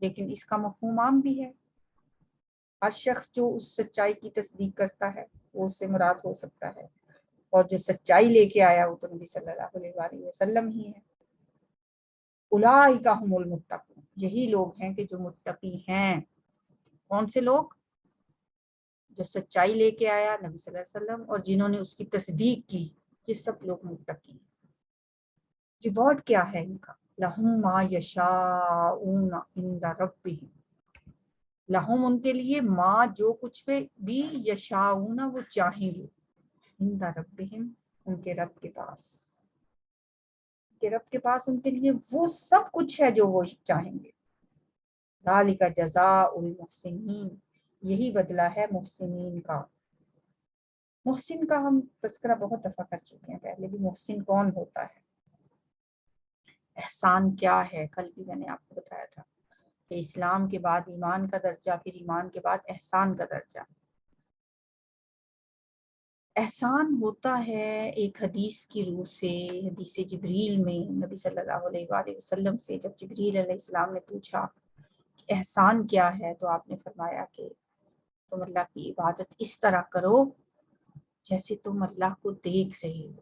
لیکن اس کا مفہوم عام بھی ہے، ہر شخص جو اس سچائی کی تصدیق کرتا ہے وہ اس سے مراد ہو سکتا ہے، اور جو سچائی لے کے آیا وہ تو نبی صلی اللہ علیہ وآلہ وسلم ہی ہے۔ اولئک ھم المتقون، یہی لوگ ہیں کہ جو متقی ہیں۔ کون سے لوگ؟ جو سچائی لے کے آیا نبی صلی اللہ علیہ وسلم اور جنہوں نے اس کی تصدیق کی، یہ سب لوگ متقی ہیں۔ ریوارڈ کیا ہے ان کا؟ لہم ما یشاءون عند ربہم، لہم ان کے لیے، ما جو کچھ بھی یشاءون وہ چاہیں گے، عند ربہم ان کے رب کے پاس، کہ رب کے پاس ان کے لیے وہ سب کچھ ہے جو وہ چاہیں گے۔ ذالک جزاء المحسنین، یہی بدلہ ہے محسنین کا۔ محسن کا ہم تذکرہ بہت دفعہ کر چکے ہیں پہلے بھی، محسن کون ہوتا ہے، احسان کیا ہے۔ کل بھی میں نے آپ کو بتایا تھا کہ اسلام کے بعد ایمان کا درجہ، پھر ایمان کے بعد احسان کا درجہ۔ احسان ہوتا ہے ایک حدیث کی روح سے، حدیث جبریل میں نبی صلی اللہ علیہ وآلہ وسلم سے جب جبریل علیہ السلام نے پوچھا کہ احسان کیا ہے، تو آپ نے فرمایا کہ تم اللہ کی عبادت اس طرح کرو جیسے تم اللہ کو دیکھ رہے ہو،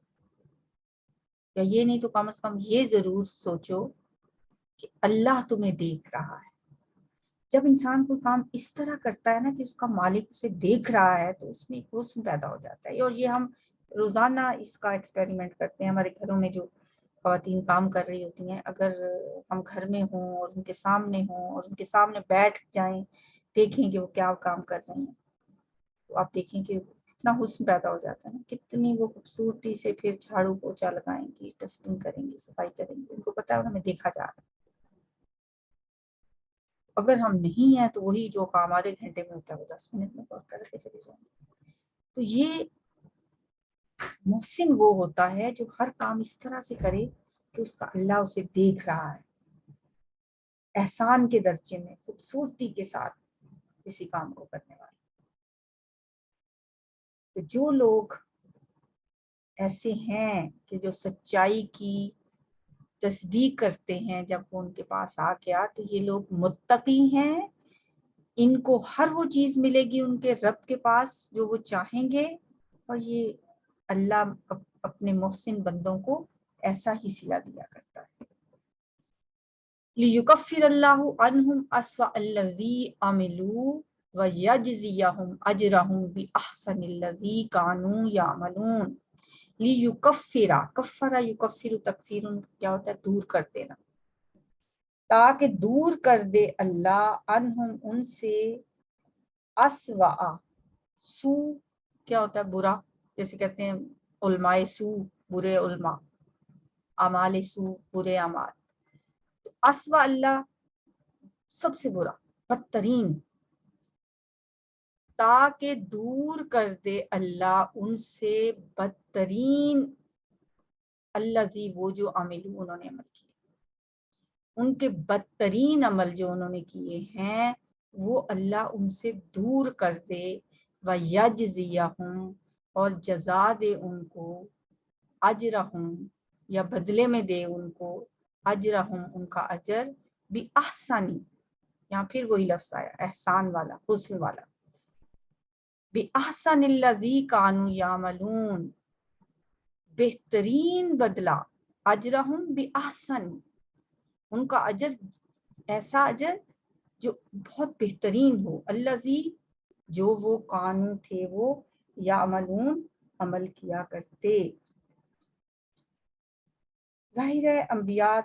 یا یہ نہیں تو کم از کم یہ ضرور سوچو کہ اللہ تمہیں دیکھ رہا ہے۔ جب انسان کوئی کام اس طرح کرتا ہے نا کہ اس کا مالک اسے دیکھ رہا ہے، تو اس میں ایک حسن پیدا ہو جاتا ہے۔ اور یہ ہم روزانہ اس کا ایکسپیریمنٹ کرتے ہیں۔ ہمارے گھروں میں جو خواتین کام کر رہی ہوتی ہیں، اگر ہم گھر میں ہوں اور ان کے سامنے ہوں اور ان کے سامنے بیٹھ جائیں، دیکھیں کہ وہ کیا کام کر رہے ہیں، تو آپ دیکھیں کہ کتنا حسن پیدا ہو جاتا ہے نا، کتنی وہ خوبصورتی سے پھر جھاڑو پوچھا لگائیں گی، ڈسٹنگ کریں گی، صفائی کریں گی، ان کو پتہ ہے ہمیں دیکھا جا رہا ہے۔ اگر ہم نہیں ہیں تو وہی جو کام آدھے گھنٹے میں ہوتا ہے وہ 10 منٹ میں کر کے چلے جائیں گے۔ تو یہ محسن وہ ہوتا ہے جو ہر کام اس طرح سے کرے کہ اس کا اللہ اسے دیکھ رہا ہے، احسان کے درجے میں خوبصورتی کے ساتھ کسی کام کو کرنے والا۔ تو جو لوگ ایسے ہیں کہ جو سچائی کی تصدیق کرتے ہیں جب وہ ان کے پاس آ گیا، تو یہ لوگ متقی ہیں، ان کو ہر وہ چیز ملے گی ان کے رب کے پاس جو وہ چاہیں گے، اور یہ اللہ اپنے محسن بندوں کو ایسا ہی صلہ دیا کرتا ہے۔ لِيُكَفِّرَ اللَّهُ عَنْهُمْ أَسْوَأَ الَّذِي عَمِلُوا وَيَجْزِيَهُمْ أَجْرَهُمْ بِأَحْسَنِ الَّذِي كَانُوا يَعْمَلُونَ۔ لِيُكَفِّرَ، کفر یکفر تکفیر کیا ہوتا ہے؟ دور کر دینا، تاکہ دور کر دے اللہ عنہم ان سے، اسوأ، سو کیا ہوتا ہے؟ برا، جیسے کہتے ہیں علماء سو، برے علماء، اعمال سو، برے اعمال۔ تو اسوأ اللہ سب سے برا، بدترین، تاکہ دور کر دے اللہ ان سے بدترین، الذی وہ جو عملو انہوں نے عمل کیے، ان کے بدترین عمل جو انہوں نے کیے ہیں وہ اللہ ان سے دور کر دے، وَيَجْزِيَهُمْ اور جزا دے ان کو، اجرہم یا بدلے میں دے ان کو، اجرہم ان کا اجر، بِأَحْسَنِ، یہاں پھر وہی لفظ آیا احسان والا، حسن والا، بِأَحْسَنِ الَّذِي كَانُوا يَعْمَلُونَ، بہترین بدلہ، اجرہم بِأَحْسَنِ، ان کا اجر ایسا اجر جو بہت بہترین ہو، الذی جو وہ کانو تھے وہ، یعملون عمل کیا کرتے۔ ظاہر ہے انبیاء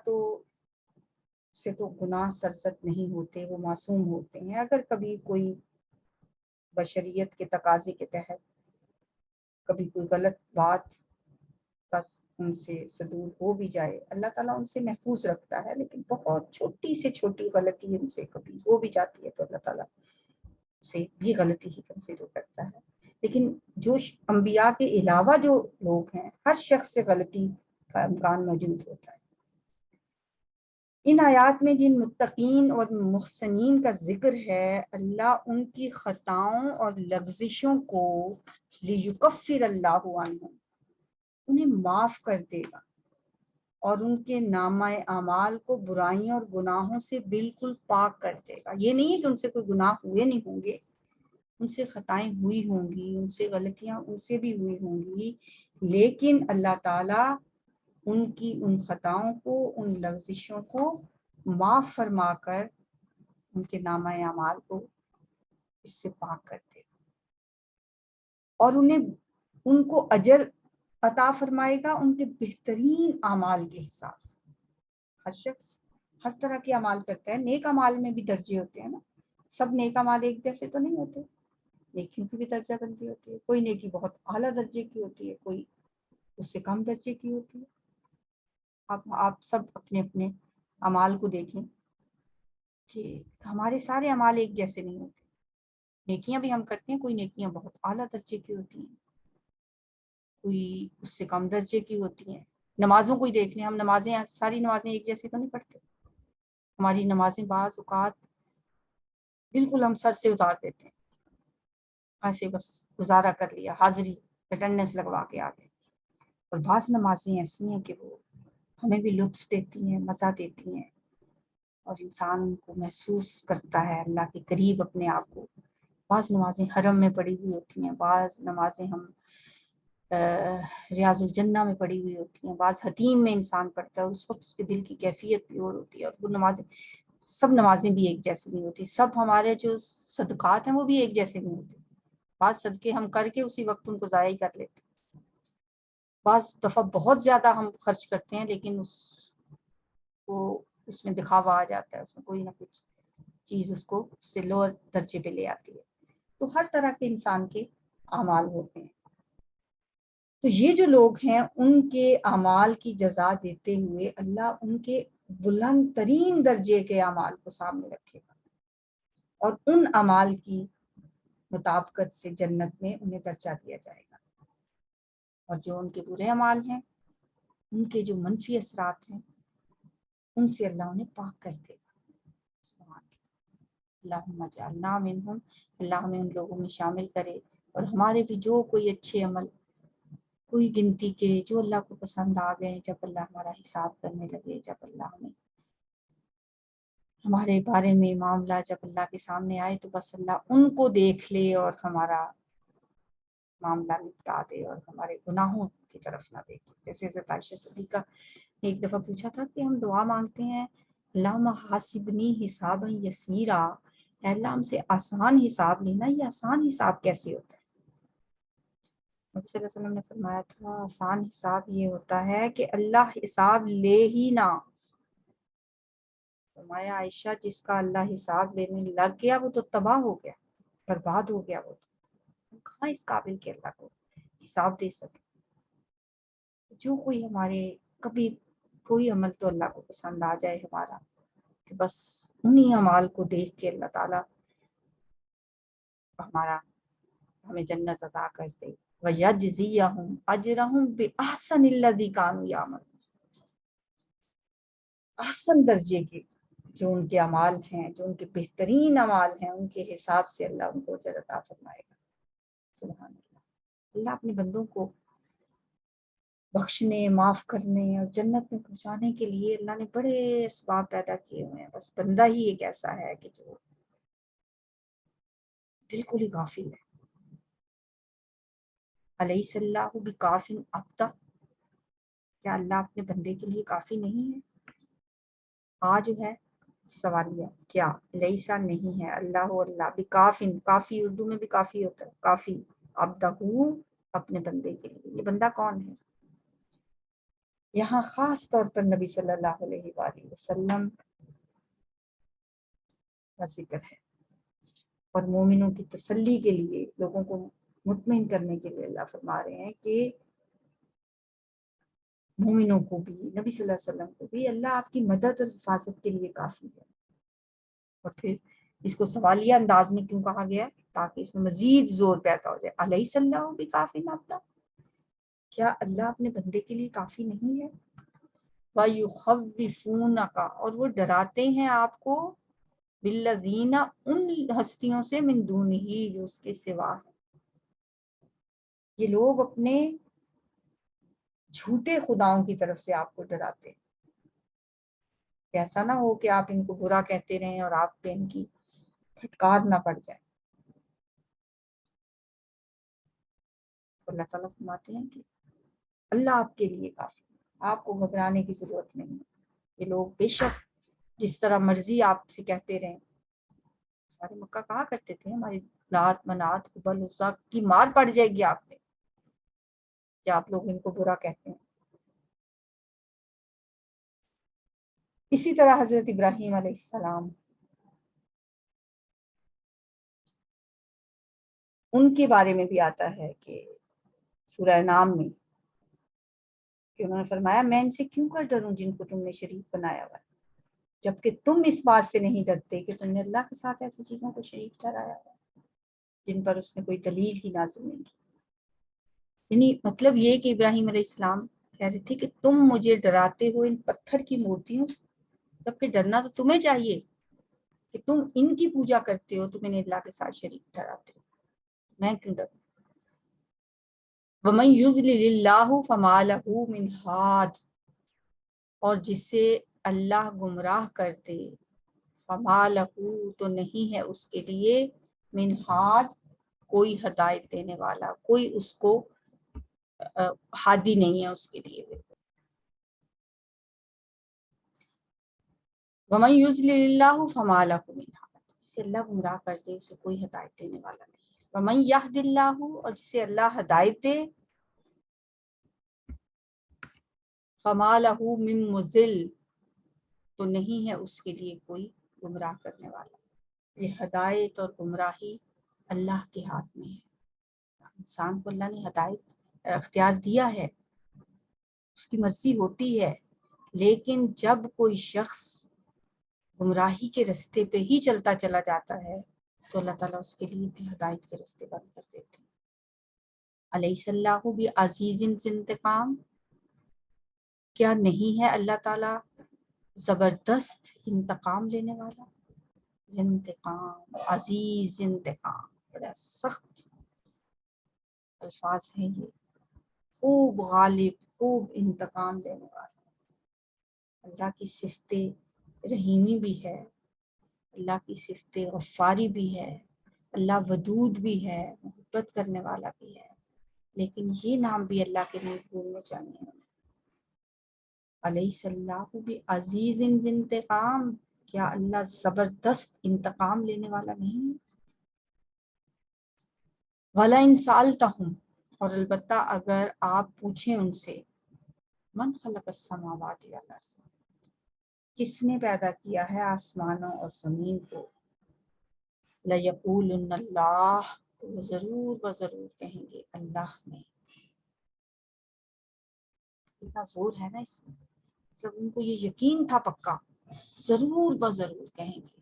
سے تو گناہ سرزد نہیں ہوتے، وہ معصوم ہوتے ہیں۔ اگر کبھی کوئی بشریت کے تقاضے کے تحت کبھی کوئی غلط بات بس ان سے صدور ہو بھی جائے، اللہ تعالیٰ ان سے محفوظ رکھتا ہے، لیکن بہت چھوٹی سے چھوٹی غلطی ان سے کبھی ہو بھی جاتی ہے تو اللہ تعالیٰ سے بھی غلطی ہی کنسیڈر کرتا ہے۔ لیکن جو انبیاء کے علاوہ جو لوگ ہیں، ہر شخص سے غلطی کا امکان موجود ہوتا ہے۔ ان آیات میں جن متقین اور محسنین کا ذکر ہے، اللہ ان کی خطاؤں اور لغزشوں کو لیکفر اللہ عنہم، انہیں معاف کر دے گا، اور ان کے نامہ اعمال کو برائیوں اور گناہوں سے بالکل پاک کر دے گا۔ یہ نہیں ہے کہ ان سے کوئی گناہ ہوئے نہیں ہوں گے، ان سے خطائیں ہوئی ہوں گی، ان سے غلطیاں ان سے بھی ہوئی ہوں گی، لیکن اللہ تعالیٰ ان کی ان خطاؤں کو، ان لغزشوں کو معاف فرما کر ان کے نامہ اعمال کو اس سے پاک کر دے گا، اور ان کو اجر عطا فرمائے گا ان کے بہترین اعمال کے حساب سے۔ ہر شخص ہر طرح کے اعمال کرتا ہے، نیک اعمال میں بھی درجے ہوتے ہیں نا، سب نیک اعمال ایک جیسے تو نہیں ہوتے، نیکیوں کی بھی درجہ بندی ہوتی ہے، کوئی نیکی بہت اعلیٰ درجے کی ہوتی ہے، کوئی اس سے کم درجے کی ہوتی ہے۔ آپ سب اپنے اپنے اعمال کو دیکھیں کہ ہمارے سارے اعمال ایک جیسے نہیں ہوتے، نیکیاں بھی ہم کرتے ہیں، کوئی نیکیاں بہت اعلیٰ درجے کی ہوتی ہیں، کوئی اس سے کم درجے کی ہوتی ہیں۔ نمازوں کو ہی دیکھ لیں، ہم نمازیں ساری نمازیں ایک جیسے تو نہیں پڑھتے، ہماری نمازیں بعض اوقات بالکل ہم سر سے اتار دیتے ہیں، ایسے بس گزارا کر لیا، حاضری اٹینڈنس لگوا کے آ گئے، اور بعض نمازیں ایسی ہیں کہ وہ ہمیں بھی لطف دیتی ہیں، مزہ دیتی ہیں، اور انسان کو محسوس کرتا ہے اللہ کے قریب اپنے آپ کو۔ بعض نمازیں حرم میں پڑھی ہوئی ہوتی ہیں، بعض نمازیں ہم ریاض الجنہ میں پڑھی ہوئی ہوتی ہیں، بعض حتیم میں انسان پڑھتا ہے، اس وقت اس کے دل کی کیفیت بھی اور ہوتی ہے، اور وہ نمازیں، سب نمازیں بھی ایک جیسی نہیں ہوتی، سب ہمارے جو صدقات ہیں وہ بھی ایک جیسے نہیں ہوتے، بعض صدقے ہم کر کے اسی وقت ان کو ضائع ہی کر لیتے ہیں، بعض دفعہ بہت زیادہ ہم خرچ کرتے ہیں لیکن اس میں دکھاوا آ جاتا ہے، اس میں کوئی نہ کچھ چیز اس کو اس سے لوور درجے پہ لے آتی ہے۔ تو ہر طرح کے انسان کے اعمال ہوتے ہیں، تو یہ جو لوگ ہیں ان کے اعمال کی جزا دیتے ہوئے اللہ ان کے بلند ترین درجے کے اعمال کو سامنے رکھے گا، اور ان اعمال کی مطابقت سے جنت میں انہیں درجہ دیا جائے گا، اور جو ان کے برے اعمال ہیں، ان کے جو منفی اثرات ہیں، ان سے اللہ انہیں پاک کر دے گا۔ اللہم اجعلنا منہم، اللہ ہمیں ان لوگوں میں شامل کرے، اور ہمارے بھی جو کوئی اچھے عمل کوئی گنتی کے جو اللہ کو پسند آ گئے، جب اللہ ہمارا حساب کرنے لگے، جب اللہ ہمیں ہمارے بارے میں معاملہ جب اللہ کے سامنے آئے، تو بس اللہ ان کو دیکھ لے اور ہمارا معاملہ نپٹا دے، اور ہمارے گناہوں کی طرف نہ دیکھے۔ جیسے حضرت عائشہ صدیقہ نے ایک دفعہ پوچھا تھا کہ ہم دعا مانگتے ہیں، اللہم حاسبنی حسابا یسیرا، اے اللہ ہم سے آسان حساب لینا، یہ آسان حساب کیسے ہوتا ہے؟ نبی صلی اللہ علیہ وسلم نے فرمایا تھا آسان حساب یہ ہوتا ہے کہ اللہ حساب لے ہی نہ۔ فرمایا عائشہ جس کا اللہ حساب لینے لگ گیا وہ تو تباہ ہو گیا، برباد ہو گیا، وہ تو کہاں اس قابل کہ اللہ کو حساب دے سکے۔ جو کوئی ہمارے کبھی کوئی عمل تو اللہ کو پسند آ جائے ہمارا، کہ بس انہی اعمال کو دیکھ کے اللہ تعالیٰ ہمیں جنت عطا کر دے، وَيَجْزِيَهُمْ أَجْرَهُمْ بِأَحْسَنِ الَّذِي كَانُوا يَعْمَلُونَ، احسن درجے کے جو ان کے اعمال ہیں، جو ان کے بہترین اعمال ہیں، ان کے حساب سے اللہ ان کو اجر عطا فرمائے گا۔ سبحان اللہ، اللہ اپنے بندوں کو بخشنے، معاف کرنے اور جنت میں پہنچانے کے لیے اللہ نے بڑے اسباب پیدا کیے ہوئے ہیں، بس بندہ ہی ایک ایسا ہے کہ جو بالکل ہی غافل ہے۔ الیس اللہ بکاف عبدہ، کیا اللہ اپنے بندے کے لیے کافی نہیں ہے؟ جو ہے سوالیہ، کیا لیسا نہیں ہے اللہ اللہ بکافن، کافی اردو میں بھی کافی ہوتا ہے، کافی عبدہ اپنے بندے کے لیے۔ یہ بندہ کون ہے؟ یہاں خاص طور پر نبی صلی اللہ علیہ وآلہ وسلم کا ذکر ہے، اور مومنوں کی تسلی کے لیے، لوگوں کو مطمئن کرنے کے لیے اللہ فرما رہے ہیں کہ مومنوں کو بھی، نبی صلی اللہ علیہ وسلم کو بھی اللہ آپ کی مدد اور حفاظت کے لیے کافی ہے۔ اور پھر اس کو سوالیہ انداز میں کیوں کہا گیا؟ تاکہ اس میں مزید زور پیدا ہو جائے، الیس اللہ بکاف عبدہ، کیا اللہ اپنے بندے کے لیے کافی نہیں ہے؟ وَيُخَوِّفُونَكَ، اور وہ ڈراتے ہیں آپ کو، بالذین، ان ہستیوں سے، من دونہ، جو اس کے سوا ہے۔ یہ لوگ اپنے جھوٹے خداؤں کی طرف سے آپ کو ڈراتے ہیں کہ ایسا نہ ہو کہ آپ ان کو برا کہتے رہیں اور آپ پہ ان کی پھٹکار نہ پڑ جائے۔ اللہ تعالیٰ فرماتے ہیں کہ اللہ آپ کے لیے کافی ہے، آپ کو گھبرانے کی ضرورت نہیں ہے۔ یہ لوگ بے شک جس طرح مرضی آپ سے کہتے رہیں، سارے مکہ کہا کرتے تھے ہماری لات منات حبل عزا کی مار پڑ جائے گی آپ پہ کہ آپ لوگ ان کو برا کہتے ہیں۔ اسی طرح حضرت ابراہیم علیہ السلام، ان کے بارے میں بھی آتا ہے کہ سورہ نام میں کہ انہوں نے فرمایا میں ان سے کیوں کر ڈروں جن کو تم نے شریک بنایا ہوا ہے، جبکہ تم اس بات سے نہیں ڈرتے کہ تم نے اللہ کے ساتھ ایسی چیزوں کو شریک ٹھہرایا ہوا ہے جن پر اس نے کوئی دلیل ہی نازل نہیں کی۔ یعنی مطلب یہ کہ ابراہیم علیہ السلام کہہ رہے تھے کہ تم مجھے ڈراتے ہو ان پتھر کی مورتیوں سے، جبکہ ڈرنا تو تمہیں چاہیے کہ تم ان کی پوجا کرتے ہو، تم انہیں اللہ کے ساتھ شریک ٹھہراتے ہو، میں کیوں ڈروں؟ وَمَن يُضْلِلِ اللَّهُ فَمَا لَهُ مِنْ هَادٍ، اور جسے اللہ گمراہ کر دے، فَمَا لَهُ تو نہیں ہے اس کے لیے مِنْ ہاد کوئی ہدایت دینے والا، کوئی اس کو ہادی نہیں ہے اس کے لیے۔ وَمَن يُضْلِلِ اللَّهُ فَمَا لَهُ مِنْ هَادٍ، جسے اللہ گمراہ کر دے اسے کوئی ہدایت دینے والا نہیں ہے۔ وَمَن يَهْدِ اللَّهُ، اور جسے اللہ ہدایت دے، فَمَا لَهُ مِن مُضِلٍّ تو نہیں ہے اس کے لیے کوئی گمراہ کرنے والا۔ یہ ہدایت اور گمراہی اللہ کے ہاتھ میں ہے۔ انسان کو اللہ نے ہدایت اختیار دیا ہے، اس کی مرضی ہوتی ہے، لیکن جب کوئی شخص گمراہی کے رستے پہ ہی چلتا چلا جاتا ہے تو اللہ تعالیٰ اس کے لیے بھی ہدایت کے رستے بند کر دیتے ہیں۔ الیس اللہ بعزیز ذی انتقام، کیا نہیں ہے اللہ تعالیٰ زبردست انتقام لینے والا؟ انتقام، عزیز انتقام، بڑا سخت الفاظ ہیں یہ، خوب غالب، خوب انتقام لینے والا۔ اللہ کی صفت رحیمی بھی ہے، اللہ کی صفت غفاری بھی ہے، اللہ ودود بھی ہے، محبت کرنے والا بھی ہے، لیکن یہ نام بھی اللہ کے نہیں بھولنے چاہیے۔ الیس اللہ بعزیز ذی انتقام، کیا اللہ زبردست انتقام لینے والا نہیں ہے؟ وَلَئِن سَأَلْتَهُمْ، اور البتہ اگر آپ پوچھیں ان سے، من خلق السماوات والارض، کس نے پیدا کیا ہے آسمانوں اور زمین کو، لَيَقُولُنَّ اللَّهُ، تو وہ ضرور و ضرور کہیں گے اللہ نے۔ اتنا زور ہے نا اس میں، جب ان کو یہ یقین تھا پکا، ضرور و ضرور کہیں گے،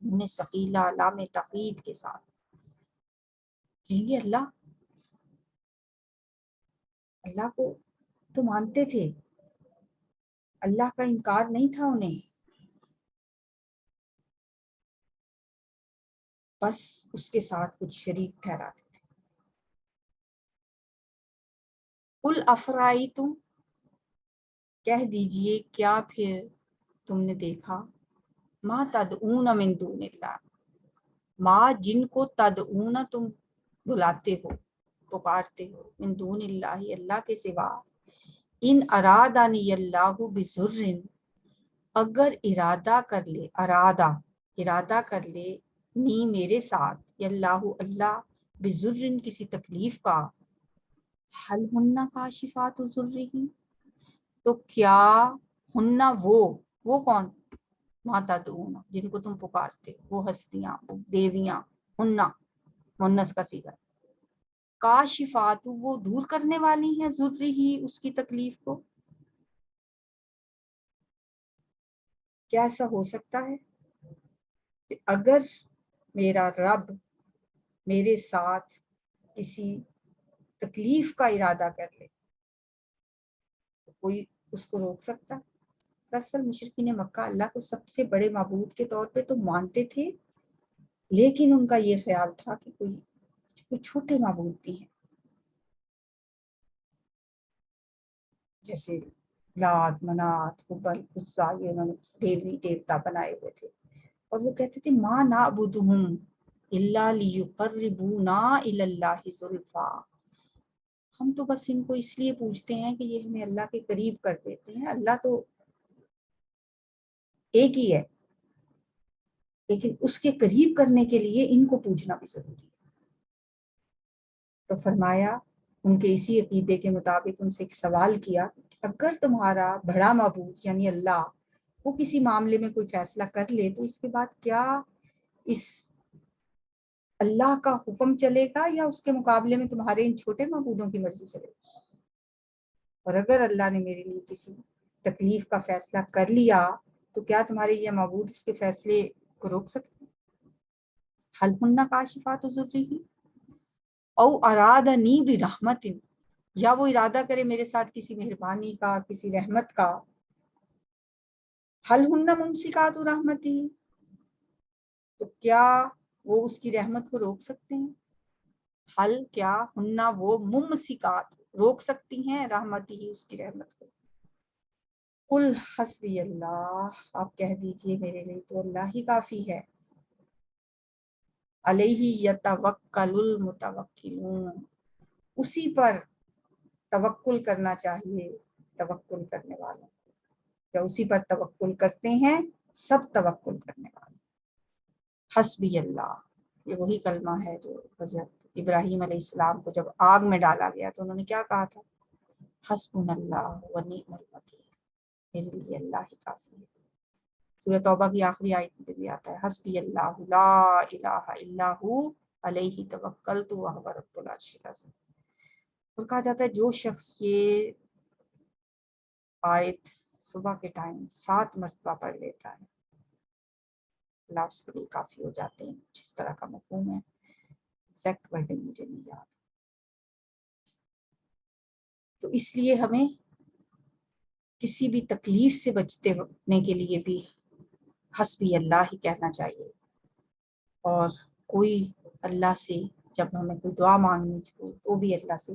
انہوں نے ثقیلہ لام تقید کے ساتھ کہیں گے اللہ، اللہ کو تو مانتے تھے، اللہ کا انکار نہیں تھا انہیں، بس اس کے ساتھ کچھ شریک ٹھہراتے تھے۔ قل افرائیتم، کہہ دیجئے کیا پھر تم نے دیکھا، ما تدعون من دون اللہ، ما جن کو تدعون تم بلاتے ہو، پکارتے ہو، من دون اللہ اللہ کے سوا، ان ارادانی اللہ بضر، اگر ارادہ کر لے، ارادہ کر لے نی میرے ساتھ، یا اللہ اللہ بضر کسی تکلیف کا، حل ہن کاشفات ضرہ، تو کیا ہننا وہ کون، ما تدعون جن کو تم پکارتے ہو، وہ ہستیاں، وہ دیویاں، ہننا مونس کا صیغہ، کاشفات وہ دور کرنے والی ہیں، ضرہ ہی اس کی تکلیف کو۔ کیا ایسا ہو سکتا ہے کہ اگر میرا رب میرے ساتھ کسی تکلیف کا ارادہ کر لے تو کوئی اس کو روک سکتا؟ دراصل مشرکین مکہ اللہ کو سب سے بڑے معبود کے طور پہ تو مانتے تھے، لیکن ان کا یہ خیال تھا کہ کوئی چھوٹے معبود بھی ہیں۔ جیسے لات، منات، حبل، عزا، یہ انہوں نے دیوی دیوتا بنائے ہوئے تھے، اور وہ کہتے تھے ما نعبدہم الا لیقربونا الی اللہ زلفا، ہم تو بس ان کو اس لیے پوچھتے ہیں کہ یہ ہمیں اللہ کے قریب کر دیتے ہیں، اللہ تو ایک ہی ہے، لیکن اس کے قریب کرنے کے لیے ان کو پوچھنا بھی ضروری ہے۔ تو فرمایا ان کے اسی عقیدے کے مطابق ان سے ایک سوال کیا، اگر تمہارا بڑا معبود یعنی اللہ وہ کسی معاملے میں کوئی فیصلہ کر لے تو اس کے بعد کیا اس اللہ کا حکم چلے گا یا اس کے مقابلے میں تمہارے ان چھوٹے معبودوں کی مرضی چلے گی؟ اور اگر اللہ نے میرے لیے کسی تکلیف کا فیصلہ کر لیا تو کیا تمہارے یہ معبود اس کے فیصلے کو روک سکتے ہیں؟ حل ہن کاشفات ضرری او ارادنی برحمت، یا وہ ارادہ کرے میرے ساتھ کسی مہربانی کا، کسی رحمت کا، حل ہن ممسکات رحمتی، تو کیا وہ اس کی رحمت کو روک سکتے ہیں؟ حل کیا ہننا وہ ممسکات روک سکتی ہیں رحمتی ہی اس کی رحمت کو۔ قل حسبی اللہ، آپ کہہ دیجئے میرے لیے تو اللہ ہی کافی ہے، علیہ یتوکل المتوکلون، اسی پر توکل کرنا چاہیے توکل کرنے والوں کو، یا اسی پر توکل کرتے ہیں سب توکل کرنے والے۔ حسبی اللہ، یہ وہی کلمہ ہے جو حضرت ابراہیم علیہ السلام کو جب آگ میں ڈالا گیا تو انہوں نے کیا کہا تھا؟ حسبنا اللہ و نعم الوکیل، میرے لیے اللہ ہی کافی ہے۔ سورۃ توبہ کی آخری آیت میں بھی آتا ہے حسبی اللہ لا الہ الا ہو علیہ توکلت وہو رب العرش العظیم۔ اور کہا جاتا ہے جو شخص یہ آیت صبح کے ٹائم 7 مرتبہ پڑھ لیتا ہے اللہ اس کے لیے کافی ہو جاتے ہیں، جس طرح کا مفہوم ہے ایگزیکٹ ورڈنگ مجھے نہیں یاد۔ تو اس لیے ہمیں کسی بھی تکلیف سے بچنے کے لیے بھی حسبی اللہ ہی کہنا چاہیے، اور کوئی اللہ سے جب ہمیں کوئی دعا مانگنی ہو تو بھی اللہ سے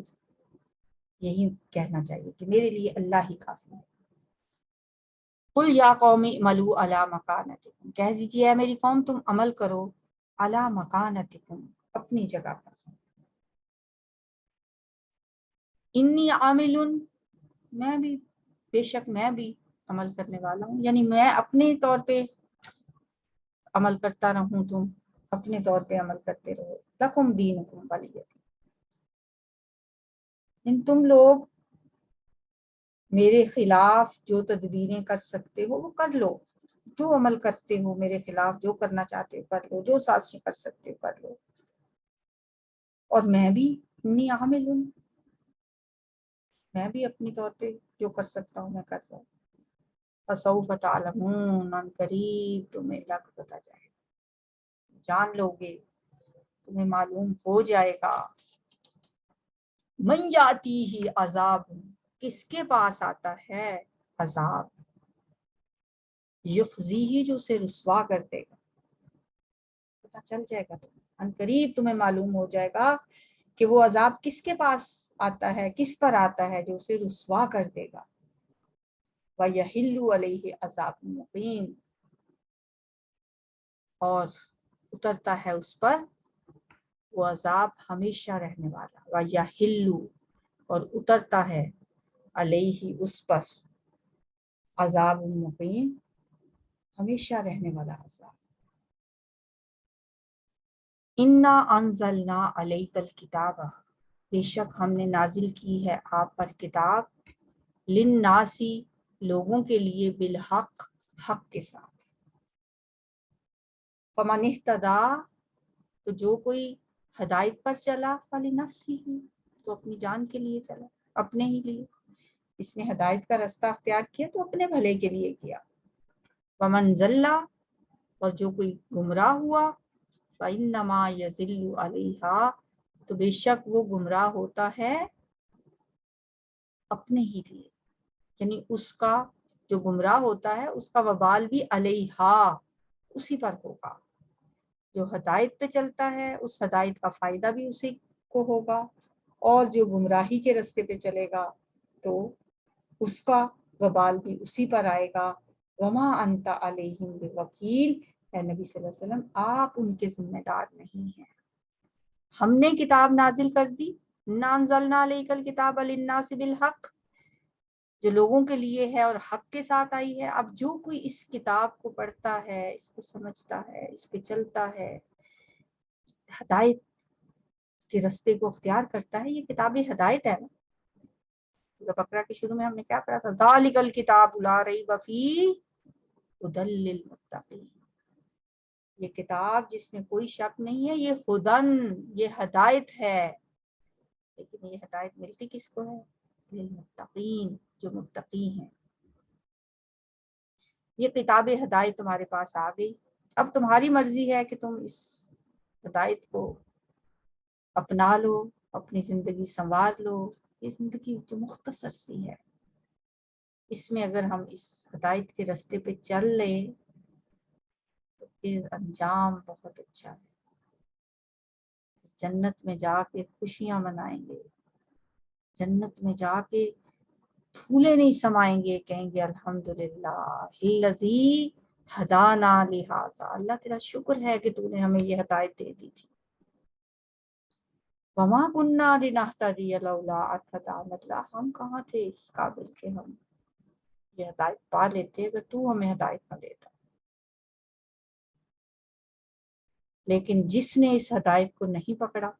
یہی کہنا چاہیے کہ میرے لیے اللہ ہی کافی ہے۔ قل یا قوم اعملوا علی مکانتکم، کہہ دیجیے اے میری قوم تم عمل کرو علی مکانتکم، اپنی جگہ پر، انی عامل، میں بھی، بے شک میں بھی عمل کرنے والا ہوں، یعنی میں اپنے طور پہ عمل کرتا رہوں، تم اپنے طور پہ عمل کرتے رہو، لکم دینکم ولی دین، تم لوگ میرے خلاف جو تدبیریں کر سکتے ہو وہ کر لو، جو عمل کرتے ہو میرے خلاف جو کرنا چاہتے ہو کر لو، جو سازشیں کر سکتے ہو کر لو، اور میں بھی انی عامل ہوں، میں بھی اپنی طور پہ جو کر سکتا ہوں میں کر رہا ہوں۔ فسوف تعلمون، ان قریب تمہیں لگ پتہ جائے، جان لو گے، تمہیں معلوم ہو جائے گا، من یاتی ہی عذاب، کس کے پاس آتا ہے عذاب، یخزیہ جو اسے رسوا کر دے گا، پتہ چل جائے گا تمہیں، ان قریب تمہیں معلوم ہو جائے گا کہ وہ عذاب کس کے پاس آتا ہے، کس پر آتا ہے جو اسے رسوا کر دے گا۔ وَيَحِلُّ عَلَيْهِ عَذَابٌ مُقِيمٌ، اور اترتا ہے اس پر وہ عذاب ہمیشہ رہنے والا، وَيَحِلُّ، اور اترتا ہے علیہ اس پر عذاب مقیم، ہمیشہ رہنے والا عذاب۔ انا انزلنا علیک الکتاب، بے شک ہم نے نازل کی ہے آپ پر کتاب، للناسی، لوگوں کے لیے، بالحق، حق کے ساتھ، فمن اہتدی، تو جو کوئی ہدایت پر چلا، فلنفسہ، تو اپنی جان کے لیے چلا، اپنے ہی لیے، اس نے ہدایت کا راستہ اختیار کیا تو اپنے بھلے کے لیے کیا۔ ومن ضل، اور جو کوئی گمراہ ہوا، فإنما یضل علیہا، تو بے شک وہ گمراہ ہوتا ہے اپنے ہی لیے، یعنی اس کا جو گمراہ ہوتا ہے اس کا وبال بھی علیہا، اسی پر ہوگا، جو ہدایت پہ چلتا ہے اس ہدایت کا فائدہ بھی اسی کو ہوگا، اور جو گمراہی کے راستے پہ چلے گا تو اس کا وبال بھی اسی پر آئے گا. وما انت علیہم بوکیل، اے نبی صلی اللہ علیہ وسلم آپ ان کے ذمہ دار نہیں ہیں. ہم نے کتاب نازل کر دی، انا انزلنا الیک الکتاب للناس بالحق، جو لوگوں کے لیے ہے اور حق کے ساتھ آئی ہے. اب جو کوئی اس کتاب کو پڑھتا ہے، اس کو سمجھتا ہے، اس پہ چلتا ہے، ہدایت کے رستے کو اختیار کرتا ہے، یہ کتاب ہدایت ہے نا. بقرہ کے شروع میں ہم نے کیا پڑھا تھا؟ ذالک الکتاب لا ریب فیہ ھدی للمتقین، یہ کتاب جس میں کوئی شک نہیں ہے، یہ ہدن، یہ ہدایت ہے. لیکن یہ ہدایت ملتی کس کو ہے؟ للمتقین، جو متقی ہیں. یہ کتاب ہدایت تمہارے پاس آ گئی، اب تمہاری مرضی ہے کہ تم اس ہدایت کو اپنا لو، اپنی زندگی سنوار لو. یہ زندگی تو مختصر سی ہے، اس میں اگر ہم اس ہدایت کے راستے پہ چل لیں تو پھر انجام بہت اچھا ہے. جنت میں جا کے خوشیاں منائیں گے، جنت میں جا کے پھولے نہیں سمائیں گے، کہیں گے الحمدللہ الذی ہدانا لہذا، اللہ تیرا شکر ہے کہ تو نے ہمیں یہ ہدایت دے دی تھی. وما کننا لنہتدی لولا ان ہدانا اللہ، ہم کہاں تھے اس قابل کہ ہم یہ ہدایت پا لیتے اگر تو ہمیں ہدایت نہ دیتا. لیکن جس نے اس ہدایت کو نہیں پکڑا،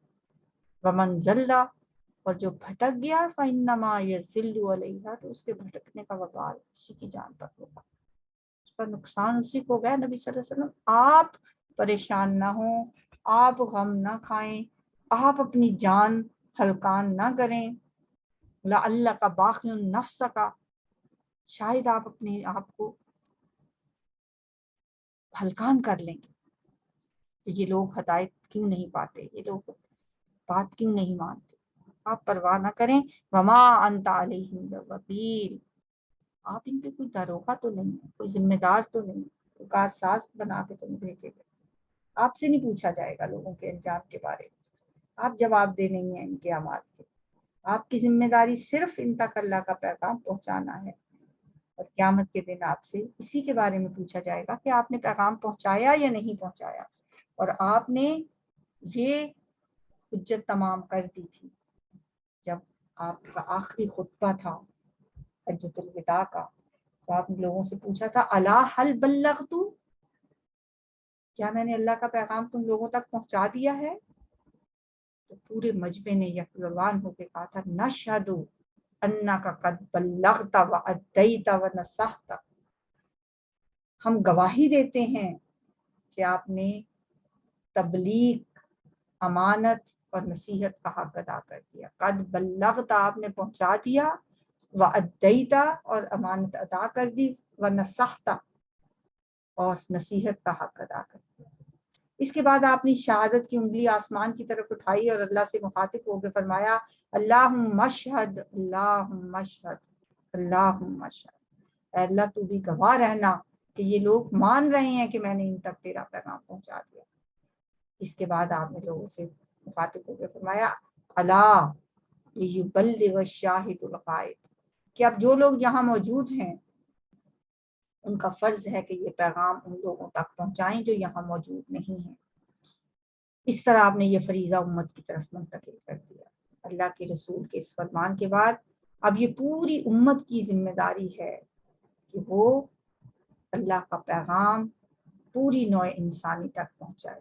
ومن ضل، اور جو بھٹک گیا، فإنما یضل علیہا، تو اس کے بھٹکنے کا وبال اسی کی جان پر ہوگا، اس کا نقصان اسی کو ہوگا. نبی صلی اللہ علیہ وسلم آپ پریشان نہ ہوں، آپ غم نہ کھائیں، آپ اپنی جان ہلکان نہ کریں. لعلک باخع نفسک، شاید آپ اپنے آپ کو ہلکان کر لیں گے. یہ لوگ ہدایت کیوں نہیں پاتے، یہ لوگ بات کیوں نہیں مانتے. آپ پرواہ نہ کریں. وما انت علیہم بوکیل، آپ ان پہ کوئی داروغہ تو نہیں ہے، کوئی ذمہ دار تو نہیں، کوئی کارساز بنا کے تو نہیں بھیجے گئے. آپ سے نہیں پوچھا جائے گا لوگوں کے انجام کے بارے میں، آپ جواب دے نہیں ہیں ان کے اعمال کے. آپ کی ذمہ داری صرف ان تک اللہ کا پیغام پہنچانا ہے، اور قیامت کے دن آپ سے اسی کے بارے میں پوچھا جائے گا کہ آپ نے پیغام پہنچایا یا نہیں پہنچایا. اور آپ نے یہ حجت تمام کر دی تھی جب آپ کا آخری خطبہ تھا حجۃ الوداع کا، تو آپ نے لوگوں سے پوچھا تھا الا هل بلغت، کیا میں نے اللہ کا پیغام تم لوگوں تک پہنچا دیا ہے؟ تو پورے مجمع نے یکزبان ہو کے کہا تھا نشہد انک قد بلغت وادیت ونصحت، ہم گواہی دیتے ہیں کہ آپ نے تبلیغ، امانت اور نصیحت کا حق ادا کر دیا. قد بلغت، آپ نے پہنچا دیا، وادیت، اور امانت ادا کر دی، ونصحت، اور نصیحت کا حق ادا کر دیا. اس کے بعد آپ نے شہادت کی انگلی آسمان کی طرف اٹھائی اور اللہ سے مخاطب ہو کے فرمایا اللہم اشہد، اللہم اشہد، اللہم اشہد، اے اللہ تو بھی گواہ رہنا کہ یہ لوگ مان رہے ہیں کہ میں نے ان تک تیرا پیغام پہنچا دیا. اس کے بعد آپ نے لوگوں سے مخاطب ہو کے فرمایا الا لیبلغ الشاہد الغائب، کہ اب جو لوگ یہاں موجود ہیں ان کا فرض ہے کہ یہ پیغام ان لوگوں تک پہنچائیں جو یہاں موجود نہیں ہیں. اس طرح آپ نے یہ فریضہ امت کی طرف منتقل کر دیا. اللہ کے رسول کے اس فرمان کے بعد اب یہ پوری امت کی ذمہ داری ہے کہ وہ اللہ کا پیغام پوری نوع انسانی تک پہنچائے.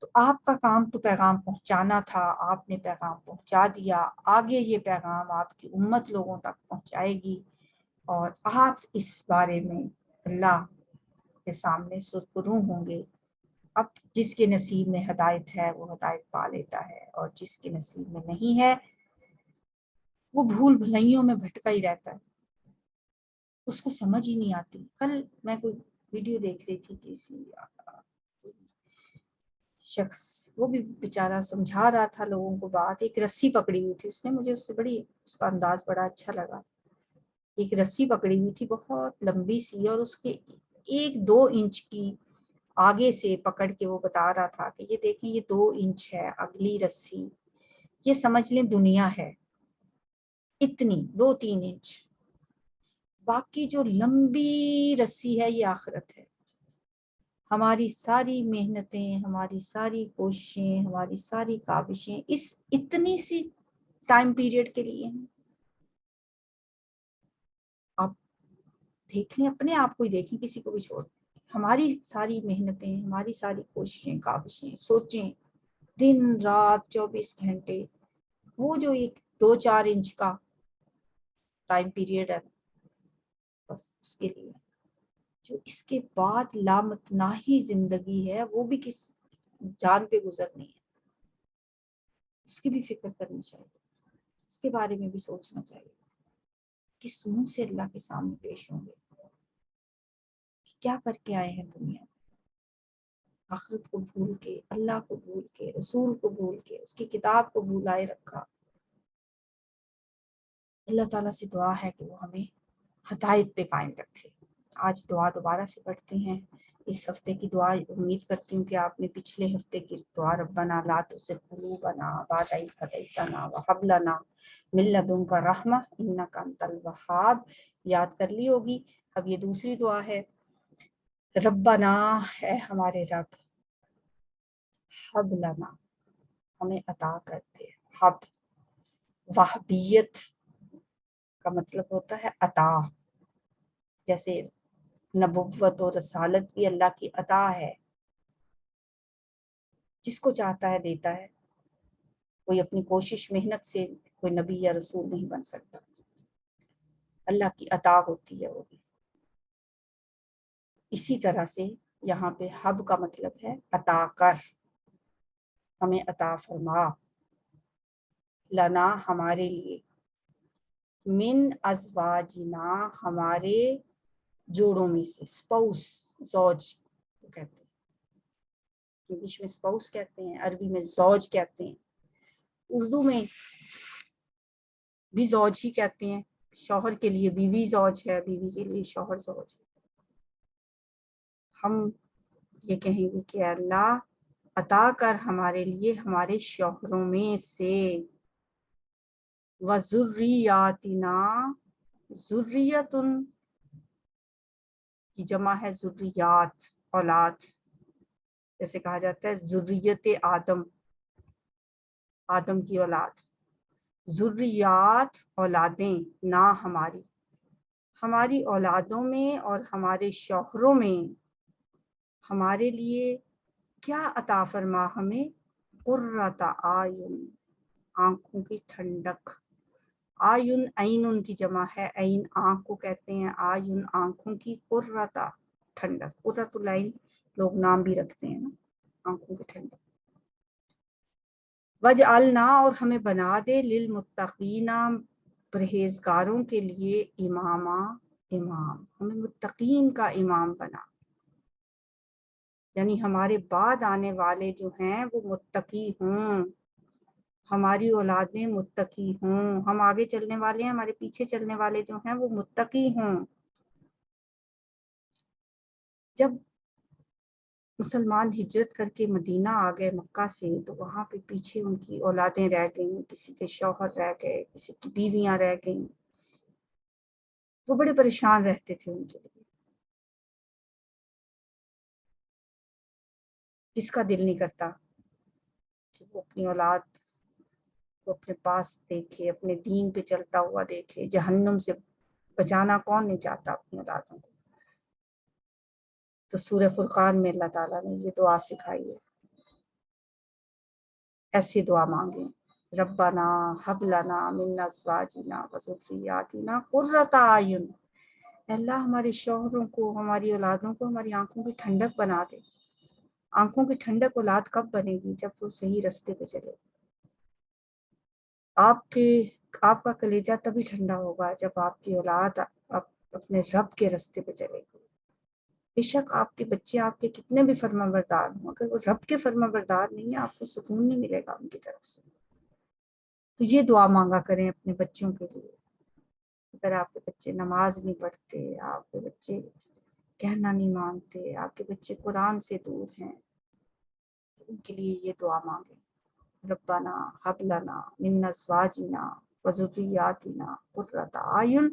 تو آپ کا کام تو پیغام پہنچانا تھا، آپ نے پیغام پہنچا دیا. آگے یہ پیغام آپ کی امت لوگوں تک پہنچائے گی، اور آپ اس بارے میں اللہ کے سامنے سرخرو ہوں گے. اب جس کے نصیب میں ہدایت ہے وہ ہدایت پا لیتا ہے، اور جس کے نصیب میں نہیں ہے وہ بھول بھلائیوں میں بھٹکا ہی رہتا ہے، اس کو سمجھ ہی نہیں آتی. کل میں کوئی ویڈیو دیکھ رہی تھی، کسی شخص وہ بھی بیچارہ سمجھا رہا تھا لوگوں کو بات، ایک رسی پکڑی ہوئی تھی اس نے، مجھے اس سے بڑی اس کا انداز بڑا اچھا لگا. ایک رسی پکڑی ہوئی تھی بہت لمبی سی، اور اس کے 1-2 انچ کی آگے سے پکڑ کے وہ بتا رہا تھا کہ یہ دیکھیں یہ 2 انچ ہے اگلی رسی، یہ سمجھ لیں دنیا ہے. اتنی 2-3 انچ. باقی جو لمبی رسی ہے یہ آخرت ہے. ہماری ساری محنتیں، ہماری ساری کوششیں، ہماری ساری کاوشیں اس اتنی سی ٹائم پیریڈ کے لیے ہیں. آپ دیکھ لیں، اپنے آپ کو ہی دیکھیں، کسی کو بھی چھوڑ دیں. ہماری ساری محنتیں، ہماری ساری کوششیں کاوشیں، سوچیں، دن رات 24 گھنٹے، وہ جو ایک 2-4 انچ کا ٹائم پیریڈ ہے بس اس کے لیے. جو اس کے بعد لامتناہی زندگی ہے وہ بھی کس جان پہ گزرنی ہے، اس کی بھی فکر کرنی چاہیے، اس کے بارے میں بھی سوچنا چاہیے. کس منہ سے اللہ کے سامنے پیش ہوں گے، کیا کر کے آئے ہیں دنیا میں. آخرت کو بھول کے، اللہ کو بھول کے، رسول کو بھول کے، اس کی کتاب کو بھولائے رکھا. اللہ تعالیٰ سے دعا ہے کہ وہ ہمیں ہدایت پہ قائم رکھے. آج دعا دوبارہ سے پڑھتے ہیں. اس ہفتے کی دعا امید کرتی ہوں کہ آپ نے پچھلے ہفتے کی دعا ربنا لا تزغ قلوبنا بعد إذ هديتنا وهب لنا من لدنك رحمة إنك أنت الوهاب یاد کر لی ہوگی. اب یہ دوسری دعا ہے. ربنا، اے ہمارے رب، حب لنا، ہمیں عطا کرتے. حب وہبیت کا مطلب ہوتا ہے عطا. جیسے نبوت و رسالت بھی اللہ کی عطا ہے، جس کو چاہتا ہے دیتا ہے. کوئی اپنی کوشش محنت سے کوئی نبی یا رسول نہیں بن سکتا، اللہ کی عطا ہوتی ہے وہ بھی. اسی طرح سے یہاں پہ حب کا مطلب ہے عطا کر، ہمیں عطا فرما. لنا، ہمارے لیے، من ازواجنا، ہمارے جوڑوں میں سے. اسپاؤس، زوج کو کہتے ہیں، انگلش میں اسپاؤس کہتے ہیں، عربی میں زوج کہتے ہیں، اردو میں بھی زوج ہی کہتے ہیں. شوہر کے لیے بیوی زوج ہے، بیوی کے لیے شوہر زوج ہے. ہم یہ کہیں گے کہ اللہ عطا کر ہمارے لیے ہمارے شوہروں میں سے. وذریاتنا، ذریتن کی جمع ہے ذریات، اولاد. جیسے کہا جاتا ہے ذریت آدم، آدم کی اولاد. ذریات، اولادیں، نہ ہماری، ہماری اولادوں میں اور ہمارے شوہروں میں ہمارے لیے کیا عطا فرما ہمیں. قرۃ اعین، آنکھوں کی ٹھنڈک. آیون عین کی جمع ہے، عین آنکھ کو کہتے ہیں، آیون آنکھوں کی، قرۃ ٹھنڈک. قرۃ العین لوگ نام بھی رکھتے ہیں نا، آنکھوں کی ٹھنڈک. وجعلنا، اور ہمیں بنا دے، للمتقین، پرہیزگاروں کے لیے، اماما، امام. ہمیں متقین کا امام بنا، یعنی ہمارے بعد آنے والے جو ہیں وہ متقی ہوں، ہماری اولادیں متقی ہوں، ہم آگے چلنے والے ہیں، ہمارے پیچھے چلنے والے جو ہیں وہ متقی ہوں. جب مسلمان ہجرت کر کے مدینہ آ گئے مکہ سے، تو وہاں پہ پیچھے ان کی اولادیں رہ گئیں، کسی کے شوہر رہ گئے، کسی کی بیویاں رہ گئیں. وہ بڑے پریشان رہتے تھے ان کے لیے. کس کا دل نہیں کرتا کہ وہ اپنی اولاد کو اپنے پاس دیکھے، اپنے دین پہ چلتا ہوا دیکھے. جہنم سے بچانا کون نہیں چاہتا اپنی اولادوں کو. تو سورہ فرقان میں اللہ تعالیٰ نے یہ دعا سکھائی ہے. ایسی دعا مانگیں، ربنا حب لنا من ازواجنا وذریاتنا قرۃ اعین. اللہ ہمارے شوہروں کو، ہماری اولادوں کو ہماری آنکھوں کی ٹھنڈک بنا دے. آنکھوں کی ٹھنڈک اولاد کب بنے گی؟ جب وہ صحیح رستے پہ چلے. آپ کا کلیجہ تبھی ٹھنڈا ہوگا جب آپ کی اولاد اپنے رب کے رستے پہ چلے گی. بے شک آپ کے بچے آپ کے کتنے بھی فرما بردار ہوں، اگر وہ رب کے فرما بردار نہیں ہیں، آپ کو سکون نہیں ملے گا ان کی طرف سے. تو یہ دعا مانگا کریں اپنے بچوں کے لیے. اگر آپ کے بچے نماز نہیں پڑھتے، آپ کے بچے کہنا نہیں مانتے، آپ کے بچے قرآن سے دور ہیں، ان کے لیے یہ دعا مانگیں. ربنا حب لنا من ازواجنا وذریاتنا قرۃ اعین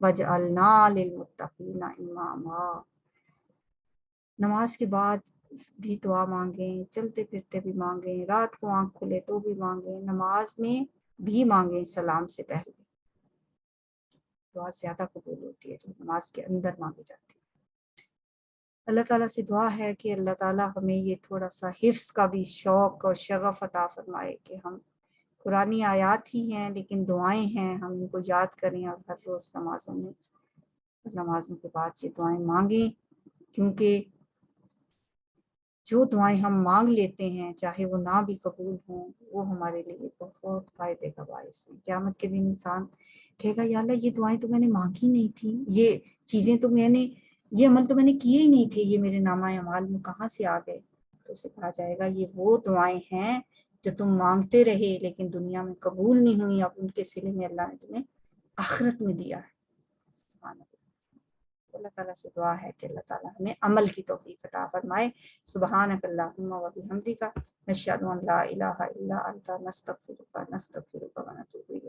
وجعلنا للمتقین اماما۔ نماز کے بعد بھی دعا مانگیں، چلتے پھرتے بھی مانگیں، رات کو آنکھ کھلے تو بھی مانگیں، نماز میں بھی مانگیں، سلام سے پہلے۔ دعا زیادہ قبول ہوتی ہے جو نماز کے اندر مانگی جاتی ہے۔ اللہ تعالیٰ سے دعا ہے کہ اللہ تعالیٰ ہمیں یہ تھوڑا سا حفظ کا بھی شوق اور شغف عطا فرمائے کہ ہم قرآنی آیات ہی ہیں لیکن دعائیں ہیں، ہم ان کو یاد کریں اور ہر روز نمازوں کے بعد یہ دعائیں مانگیں، کیونکہ جو دعائیں ہم مانگ لیتے ہیں چاہے وہ نہ بھی قبول ہوں، وہ ہمارے لیے بہت فائدے کا باعث ہے۔ قیامت کے دن انسان کہے گا یا اللہ یہ دعائیں تو میں نے مانگی نہیں تھی، یہ چیزیں تو میں نے، یہ عمل تو میں نے کیے ہی نہیں تھے، یہ میرے نامہ اعمال میں کہاں سے آ گئے؟ تو اسے کہا جائے گا یہ وہ دعائیں ہیں جو تم مانگتے رہے لیکن دنیا میں قبول نہیں ہوئی، اب ان کے صلے میں اللہ نے تمہیں آخرت میں دیا ہے۔ سبحان اللہ۔ اللہ تعالیٰ سے دعا ہے کہ اللہ تعالیٰ ہمیں عمل کی توفیق عطا فرمائے۔ سبحانک اللہم و بحمدک، نشہد ان لا الہ الا انت، نستغفرک و نتوب الیک۔